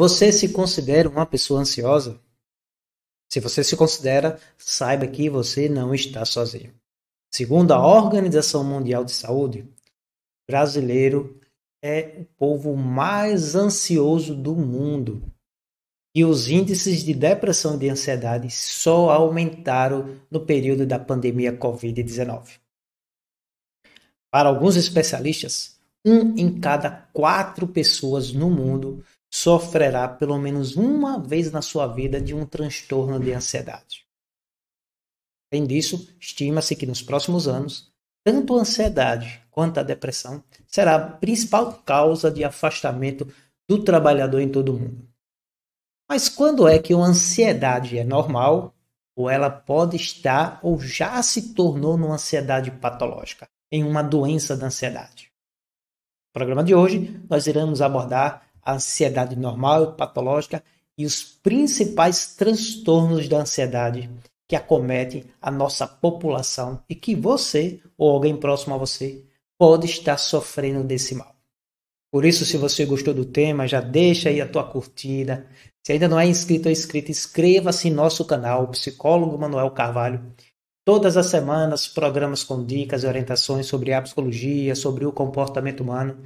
Você se considera uma pessoa ansiosa? Se você se considera, saiba que você não está sozinho. Segundo a Organização Mundial de Saúde, o brasileiro é o povo mais ansioso do mundo. E os índices de depressão e de ansiedade só aumentaram no período da pandemia Covid-19. Para alguns especialistas, 1 em cada 4 pessoas no mundo sofrerá pelo menos uma vez na sua vida de um transtorno de ansiedade. Além disso, estima-se que nos próximos anos, tanto a ansiedade quanto a depressão será a principal causa de afastamento do trabalhador em todo o mundo. Mas quando é que uma ansiedade é normal, ou ela pode estar ou já se tornou numa ansiedade patológica, em uma doença da ansiedade? No programa de hoje, nós iremos abordar a ansiedade normal e patológica e os principais transtornos da ansiedade que acomete a nossa população e que você ou alguém próximo a você pode estar sofrendo desse mal. Por isso, se você gostou do tema, já deixa aí a tua curtida. Se ainda não é inscrito ou inscrita, inscreva-se em nosso canal, Psicólogo Manuel Carvalho. Todas as semanas, programas com dicas e orientações sobre a psicologia, sobre o comportamento humano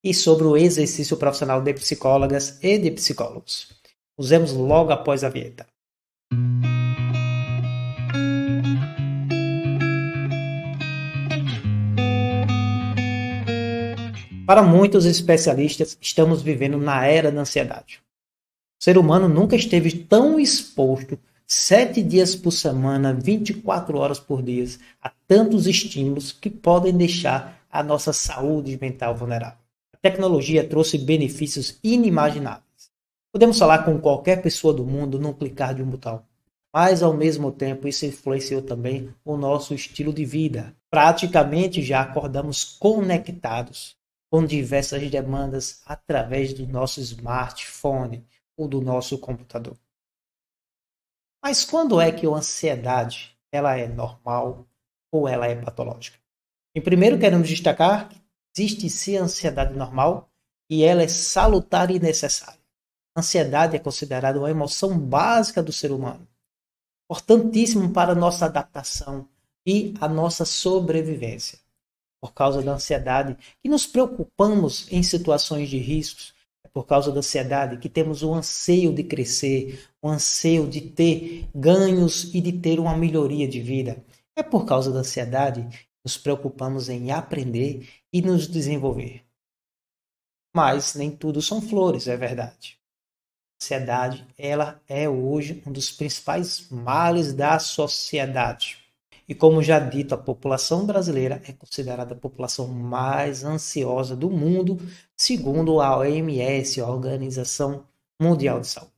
e sobre o exercício profissional de psicólogas e de psicólogos. Nos vemos logo após a vinheta. Para muitos especialistas, estamos vivendo na era da ansiedade. O ser humano nunca esteve tão exposto 7 dias por semana, 24 horas por dia, a tantos estímulos que podem deixar a nossa saúde mental vulnerável. A tecnologia trouxe benefícios inimagináveis. Podemos falar com qualquer pessoa do mundo num clicar de um botão. Mas, ao mesmo tempo, isso influenciou também o nosso estilo de vida. Praticamente já acordamos conectados com diversas demandas através do nosso smartphone ou do nosso computador. Mas quando é que a ansiedade ela é normal ou ela é patológica? Em primeiro, queremos destacar que existe sim a ansiedade normal e ela é salutar e necessária. A ansiedade é considerada uma emoção básica do ser humano, importantíssimo para a nossa adaptação e a nossa sobrevivência. Por causa da ansiedade que nos preocupamos em situações de riscos, é por causa da ansiedade que temos o anseio de crescer, o anseio de ter ganhos e de ter uma melhoria de vida. É por causa da ansiedade que nos preocupamos em aprender e nos desenvolver. Mas nem tudo são flores, é verdade. A ansiedade, ela é hoje um dos principais males da sociedade. E como já dito, a população brasileira é considerada a população mais ansiosa do mundo, segundo a OMS, a Organização Mundial de Saúde.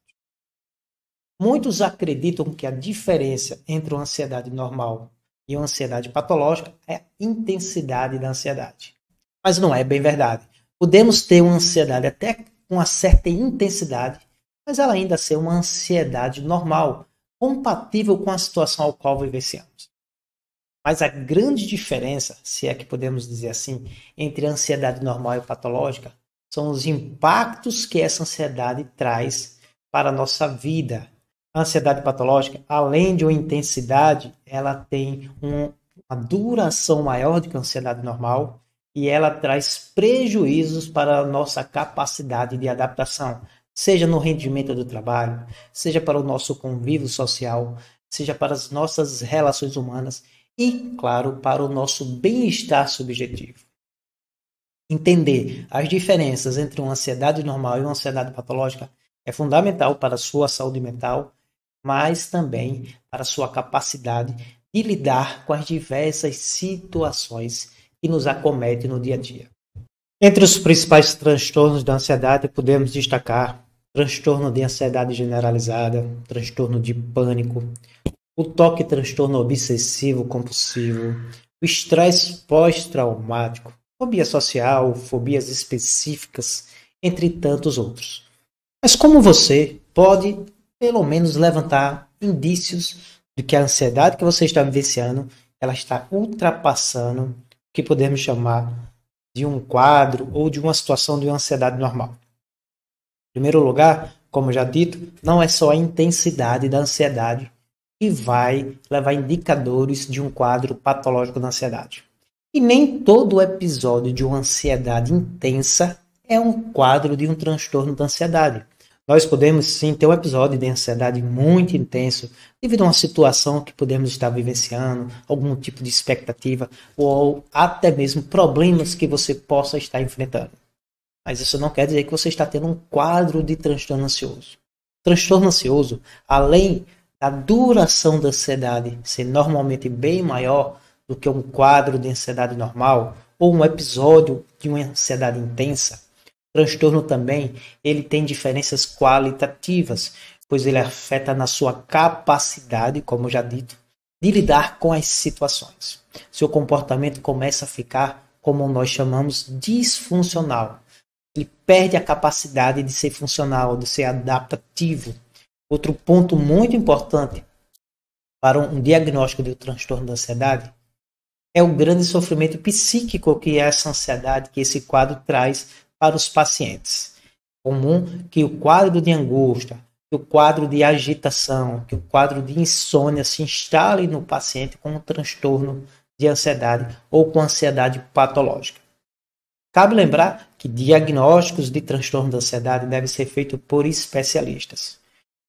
Muitos acreditam que a diferença entre uma ansiedade normal e uma ansiedade patológica é a intensidade da ansiedade. Mas não é bem verdade. Podemos ter uma ansiedade até com uma certa intensidade, mas ela ainda ser uma ansiedade normal, compatível com a situação ao qual vivenciamos. Mas a grande diferença, se é que podemos dizer assim, entre a ansiedade normal e patológica, são os impactos que essa ansiedade traz para a nossa vida. A ansiedade patológica, além de uma intensidade, ela tem uma duração maior do que a ansiedade normal e ela traz prejuízos para a nossa capacidade de adaptação, seja no rendimento do trabalho, seja para o nosso convívio social, seja para as nossas relações humanas e, claro, para o nosso bem-estar subjetivo. Entender as diferenças entre uma ansiedade normal e uma ansiedade patológica é fundamental para a sua saúde mental, mas também para a sua capacidade de lidar com as diversas situações que nos acometem no dia a dia. Entre os principais transtornos da ansiedade, podemos destacar transtorno de ansiedade generalizada, transtorno de pânico, o toque transtorno obsessivo compulsivo, o estresse pós-traumático, fobia social, fobias específicas, entre tantos outros. Mas como você pode, pelo menos, levantar indícios de que a ansiedade que você está vivenciando, ela está ultrapassando o que podemos chamar de um quadro ou de uma situação de uma ansiedade normal? Em primeiro lugar, como já dito, não é só a intensidade da ansiedade que vai levar indicadores de um quadro patológico da ansiedade. E nem todo episódio de uma ansiedade intensa é um quadro de um transtorno da ansiedade. Nós podemos sim ter um episódio de ansiedade muito intenso devido a uma situação que podemos estar vivenciando, algum tipo de expectativa ou até mesmo problemas que você possa estar enfrentando. Mas isso não quer dizer que você está tendo um quadro de transtorno ansioso. Transtorno ansioso, além da duração da ansiedade ser normalmente bem maior do que um quadro de ansiedade normal ou um episódio de uma ansiedade intensa, transtorno também, ele tem diferenças qualitativas, pois ele afeta na sua capacidade, como já dito, de lidar com as situações. Seu comportamento começa a ficar, como nós chamamos, disfuncional. Ele perde a capacidade de ser funcional, de ser adaptativo. Outro ponto muito importante para um diagnóstico do transtorno da ansiedade é o grande sofrimento psíquico que essa ansiedade, que esse quadro traz para os pacientes. É comum que o quadro de angústia, que o quadro de agitação, que o quadro de insônia se instale no paciente com um transtorno de ansiedade ou com ansiedade patológica. Cabe lembrar que diagnósticos de transtorno da ansiedade devem ser feitos por especialistas.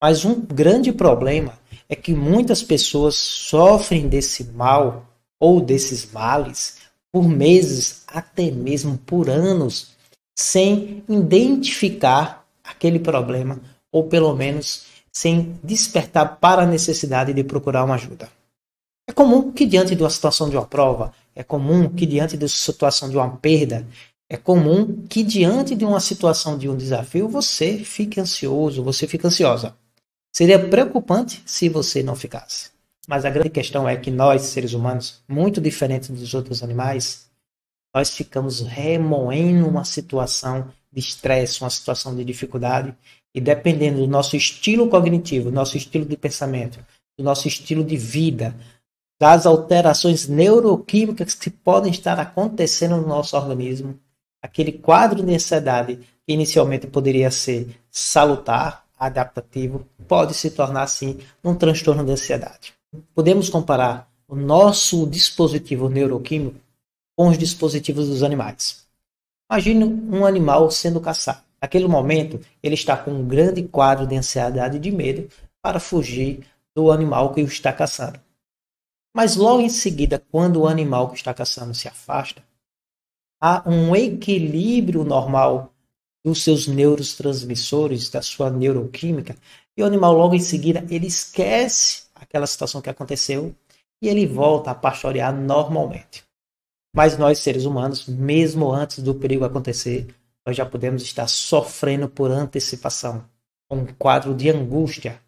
Mas um grande problema é que muitas pessoas sofrem desse mal ou desses males por meses, até mesmo por anos, sem identificar aquele problema ou pelo menos sem despertar para a necessidade de procurar uma ajuda. É comum que diante de uma situação de uma prova, é comum que diante de uma situação de uma perda, é comum que diante de uma situação de um desafio você fique ansioso, você fique ansiosa. Seria preocupante se você não ficasse. Mas a grande questão é que nós, seres humanos, muito diferentes dos outros animais, nós ficamos remoendo uma situação de estresse, uma situação de dificuldade, e dependendo do nosso estilo cognitivo, do nosso estilo de pensamento, do nosso estilo de vida, das alterações neuroquímicas que podem estar acontecendo no nosso organismo, aquele quadro de ansiedade que inicialmente poderia ser salutar, adaptativo, pode se tornar, assim, um transtorno de ansiedade. Podemos comparar o nosso dispositivo neuroquímico com os dispositivos dos animais. Imagine um animal sendo caçado. Naquele momento, ele está com um grande quadro de ansiedade e de medo para fugir do animal que o está caçando. Mas logo em seguida, quando o animal que está caçando se afasta, há um equilíbrio normal dos seus neurotransmissores, da sua neuroquímica, e o animal logo em seguida ele esquece aquela situação que aconteceu e ele volta a pastorear normalmente. Mas nós, seres humanos, mesmo antes do perigo acontecer, nós já podemos estar sofrendo por antecipação, com um quadro de angústia,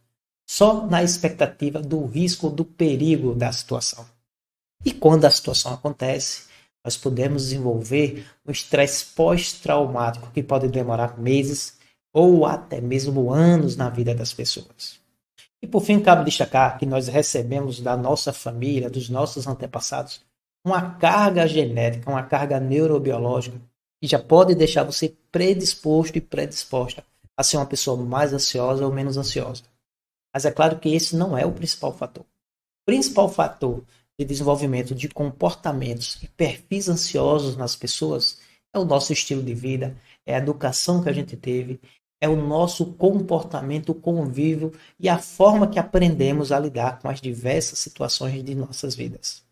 só na expectativa do risco, do perigo da situação. E quando a situação acontece, nós podemos desenvolver um estresse pós-traumático que pode demorar meses ou até mesmo anos na vida das pessoas. E por fim, cabe destacar que nós recebemos da nossa família, dos nossos antepassados, uma carga genética, uma carga neurobiológica que já pode deixar você predisposto e predisposta a ser uma pessoa mais ansiosa ou menos ansiosa. Mas é claro que esse não é o principal fator. O principal fator de desenvolvimento de comportamentos e perfis ansiosos nas pessoas é o nosso estilo de vida, é a educação que a gente teve, é o nosso comportamento, o convívio e a forma que aprendemos a lidar com as diversas situações de nossas vidas.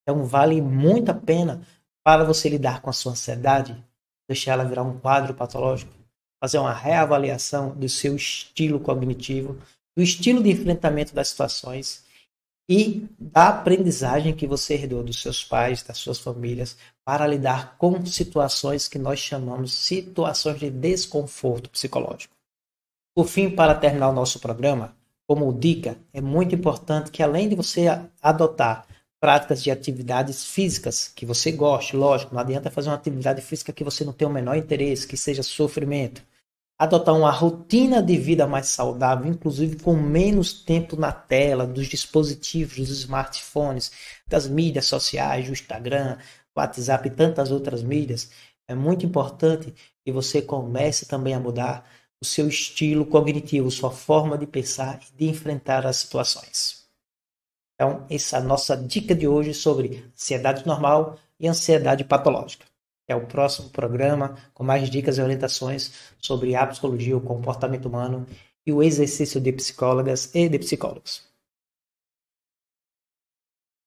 Então vale muito a pena para você lidar com a sua ansiedade, deixar ela virar um quadro patológico, fazer uma reavaliação do seu estilo cognitivo, do estilo de enfrentamento das situações e da aprendizagem que você herdou dos seus pais, das suas famílias, para lidar com situações que nós chamamos situações de desconforto psicológico. Por fim, para terminar o nosso programa, como dica, é muito importante que além de você adotar práticas de atividades físicas que você goste, lógico, não adianta fazer uma atividade física que você não tem o menor interesse, que seja sofrimento. Adotar uma rotina de vida mais saudável, inclusive com menos tempo na tela, dos dispositivos, dos smartphones, das mídias sociais, do Instagram, WhatsApp e tantas outras mídias. É muito importante que você comece também a mudar o seu estilo cognitivo, sua forma de pensar e de enfrentar as situações. Então, essa é a nossa dica de hoje sobre ansiedade normal e ansiedade patológica. É o próximo programa com mais dicas e orientações sobre a psicologia, o comportamento humano e o exercício de psicólogas e de psicólogos.